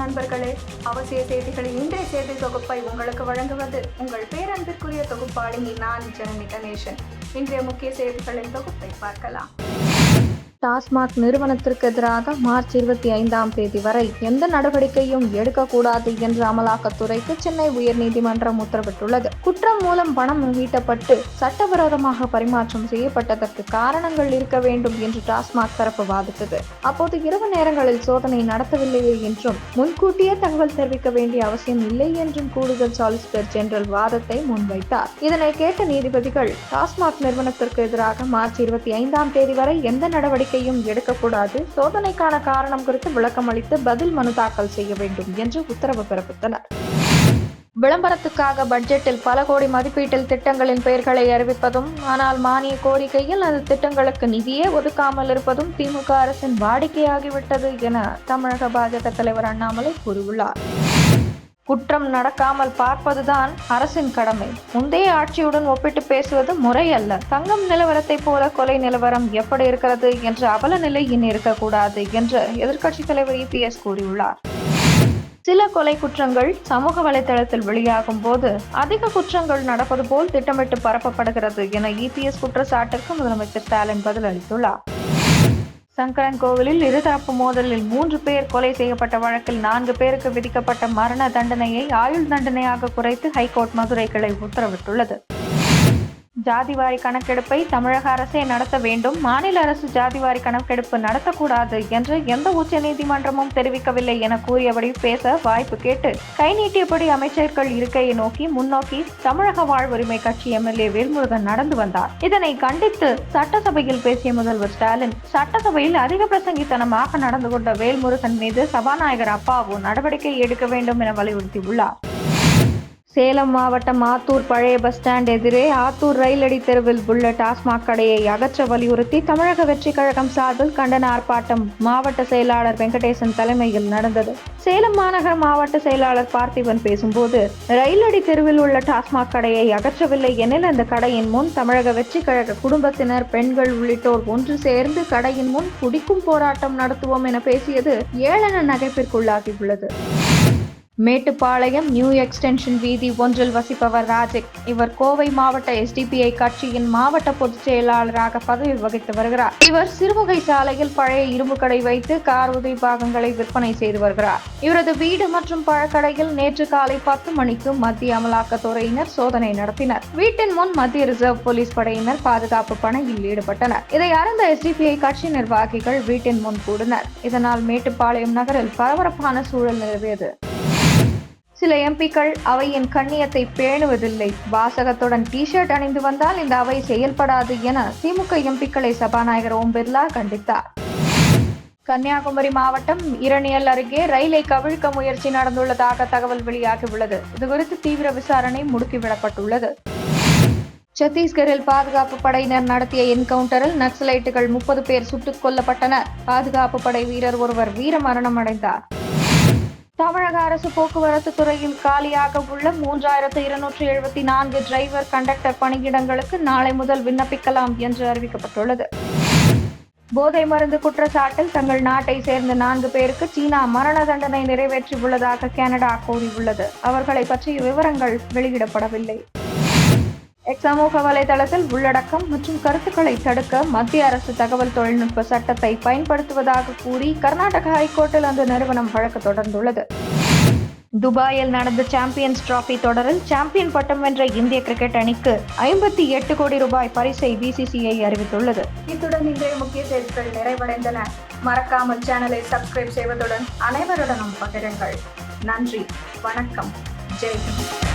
நண்பர்களே, அவசிய செய்திகளின் இன்றைய செய்தி தொகுப்பை உங்களுக்கு வழங்குவது உங்கள் பேரன்பிற்குரிய தொகுப்பாளினி நான் ஜனனி கணேசன். இன்றைய முக்கிய செய்திகளின் தொகுப்பை பார்க்கலாம். டாஸ்மாக் நிறுவனத்திற்கு எதிராக மார்ச் 25 வரை எந்த நடவடிக்கையும் எடுக்கக்கூடாது என்று அமலாக்கத்துறைக்கு சென்னை உயர்நீதிமன்றம் உத்தரவிட்டுள்ளது. குற்றம் மூலம் பணம் ஈட்டப்பட்டு சட்டவிரோதமாக பரிமாற்றம் செய்யப்பட்டதற்கு காரணங்கள் இருக்க வேண்டும் என்று டாஸ்மாக் தரப்பு வாதிட்டது. அப்போது இரவு நேரங்களில் சோதனை நடத்தவில்லையே என்றும் முன்கூட்டியே தகவல் தெரிவிக்க வேண்டிய அவசியம் இல்லை என்றும் கூடுதல் சாலிசிட்டர் ஜெனரல் வாதத்தை முன்வைத்தார். இதனை கேட்ட நீதிபதிகள் டாஸ்மாக் நிறுவனத்திற்கு எதிராக மார்ச் 25 வரை எந்த நடவடிக்கை எடுக்கக்கூடாது, சோதனைக்கான காரணம் குறித்து விளக்கம் அளித்து பதில் மனு தாக்கல் செய்ய வேண்டும் என்று உத்தரவு பிறப்பித்தனர். விளம்பரத்துக்காக பட்ஜெட்டில் பல கோடி மதிப்பீட்டில் திட்டங்களின் பெயர்களை அறிவிப்பதும், ஆனால் மானிய கோரிக்கையில் அந்த திட்டங்களுக்கு நிதியே ஒதுக்காமல் இருப்பதும் திமுக அரசின் வாடிக்கையாகிவிட்டது என தமிழக பாஜக தலைவர் அண்ணாமலை கூறியுள்ளார். குற்றம் நடக்காமல் பார்ப்பதுதான் அரசின் கடமை. முந்தைய ஆட்சியுடன் ஒப்பிட்டு பேசுவது முறை அல்ல. தங்கம் நிலவரத்தை போல கொலை நிலவரம் எப்படி இருக்கிறது என்ற அவல நிலை இனி இருக்கக்கூடாது என்று எதிர்க்கட்சித் தலைவர் EPS கூறியுள்ளார். சில கொலை குற்றங்கள் சமூக வலைதளத்தில் வெளியாகும் போது அதிக குற்றங்கள் நடப்பது போல் திட்டமிட்டு பரப்பப்படுகிறது என EPS குற்றச்சாட்டிற்கு முதலமைச்சர் ஸ்டாலின் பதில் அளித்துள்ளார். சங்கரன் கோவிலில் இருதரப்பு மோதலில் 3 பேர் கொலை செய்யப்பட்ட வழக்கில் 4 பேருக்கு விதிக்கப்பட்ட மரண தண்டனையை ஆயுள் தண்டனையாக குறைத்து ஹைகோர்ட் மதுரை கிளை உத்தரவிட்டுள்ளது. ஜாதிவாரி கணக்கெடுப்பை தமிழக அரசே நடத்த வேண்டும், மாநில அரசு ஜாதிவாரி கணக்கெடுப்பு நடத்தக்கூடாது என்று எந்த உச்ச நீதிமன்றமும் தெரிவிக்கவில்லை என கூறியபடி பேச வாய்ப்பு கேட்டு கை நீட்டியபடி அமைச்சர்கள் இருக்கையை நோக்கி முன்னோக்கி தமிழக வாழ்வுரிமை கட்சி MLA வேல்முருகன் நடந்து வந்தார். இதனை கண்டித்து சட்டசபையில் பேசிய முதல்வர் ஸ்டாலின், சட்டசபையில் அதிக பிரசங்கித்தனமாக நடந்து கொண்ட வேல்முருகன் மீது சபாநாயகர் அப்பாவு நடவடிக்கை எடுக்க வேண்டும் என வலியுறுத்தியுள்ளார். சேலம் மாவட்டம் ஆத்தூர் பழைய பஸ் ஸ்டாண்ட் எதிரே ஆத்தூர் ரயிலடி தெருவில் உள்ள டாஸ்மாக் கடையை அகற்ற வலியுறுத்தி தமிழக வெற்றிக் கழகம் சார்பில் கண்டன ஆர்ப்பாட்டம் மாவட்ட செயலாளர் வெங்கடேசன் தலைமையில் நடந்தது. சேலம் மாநகர மாவட்ட செயலாளர் பார்த்திபன் பேசும்போது, ரயிலடி தெருவில் உள்ள டாஸ்மாக் கடையை அகற்றவில்லை எனில் அந்த கடையின் முன் தமிழக வெற்றிக் கழக குடும்பத்தினர், பெண்கள் உள்ளிட்டோர் ஒன்று சேர்ந்து கடையின் முன் குடிக்கும் போராட்டம் நடத்துவோம் என பேசியது ஏளன நகைப்பிற்குள்ளாகியுள்ளது. மேட்டுப்பாளையம் நியூ எக்ஸ்டென்ஷன் வீதி 1 வசிப்பவர் ராஜிக். இவர் கோவை மாவட்ட SDPI கட்சியின் மாவட்ட பொதுச் செயலாளராக பதவி வகித்து வருகிறார். இவர் சிறுமுகை சாலையில் பழைய இரும்பு கடை வைத்து கார் உதிரி பாகங்களை விற்பனை செய்து வருகிறார். இவரது வீடு மற்றும் பழக்கடையில் நேற்று காலை 10 மணிக்கு மத்திய அமலாக்கத்துறையினர் சோதனை நடத்தினர். வீட்டின் முன் மத்திய ரிசர்வ் போலீஸ் படையினர் பாதுகாப்பு பணியில் ஈடுபட்டனர். இதை அறிந்த SDPI கட்சி நிர்வாகிகள் வீட்டின் முன் கூடினர். இதனால் மேட்டுப்பாளையம் நகரில் பரபரப்பான சூழல் நிலவியது. சில MPக்கள் அவையின் கண்ணியத்தை பேணுவதில்லை, வாசகத்துடன் T-ஷர்ட் அணிந்து வந்தால் இந்த அவை செயல்படாது என திமுக MPக்களை சபாநாயகர் ஓம் பிர்லா கண்டித்தார். கன்னியாகுமரி மாவட்டம் இரணியல் அருகே ரயிலை கவிழ்க்க முயற்சி நடந்துள்ளதாக தகவல் வெளியாகியுள்ளது. இதுகுறித்து தீவிர விசாரணை முடுக்கிவிடப்பட்டுள்ளது. சத்தீஸ்கரில் பாதுகாப்பு படையினர் நடத்திய என்கவுண்டரில் நக்சலைட்டுகள் 30 பேர் சுட்டுக் கொல்லப்பட்டனர். பாதுகாப்பு படை வீரர் ஒருவர் வீரமரணம் அடைந்தார். தமிழக அரசு போக்குவரத்து துறையில் காலியாக உள்ள 3274 டிரைவர், கண்டக்டர் பணியிடங்களுக்கு நாளை முதல் விண்ணப்பிக்கலாம் என்று அறிவிக்கப்பட்டுள்ளது. போதை மருந்து குற்றச்சாட்டில் தங்கள் நாட்டை சேர்ந்த 4 பேருக்கு சீனா மரண தண்டனை நிறைவேற்றியுள்ளதாக கனடா கூறியுள்ளது. அவர்களை பற்றிய விவரங்கள் வெளியிடப்படவில்லை. சமூக வலைதளத்தில் உள்ளடக்கம் மற்றும் கருத்துக்களை தடுக்க மத்திய அரசு தகவல் தொழில்நுட்ப சட்டத்தை பயன்படுத்துவதாக கூறி கர்நாடக ஹைகோர்ட்டில் அந்த நிறுவனம் வழக்கு தொடர்ந்துள்ளது. துபாயில் நடந்த சாம்பியன்ஸ் டிராபி தொடரில் சாம்பியன் பட்டம் வென்ற இந்திய கிரிக்கெட் அணிக்கு 58 கோடி ரூபாய் பரிசை BCCI அறிவித்துள்ளது. இத்துடன் இன்றைய முக்கிய செய்திகள் நிறைவடைந்தன. மறக்காமல் சேனலை சப்ஸ்கிரைப் செய்வதுடன் அனைவருடனும் பகிருங்கள். நன்றி, வணக்கம், ஜெய் ஹிந்த்.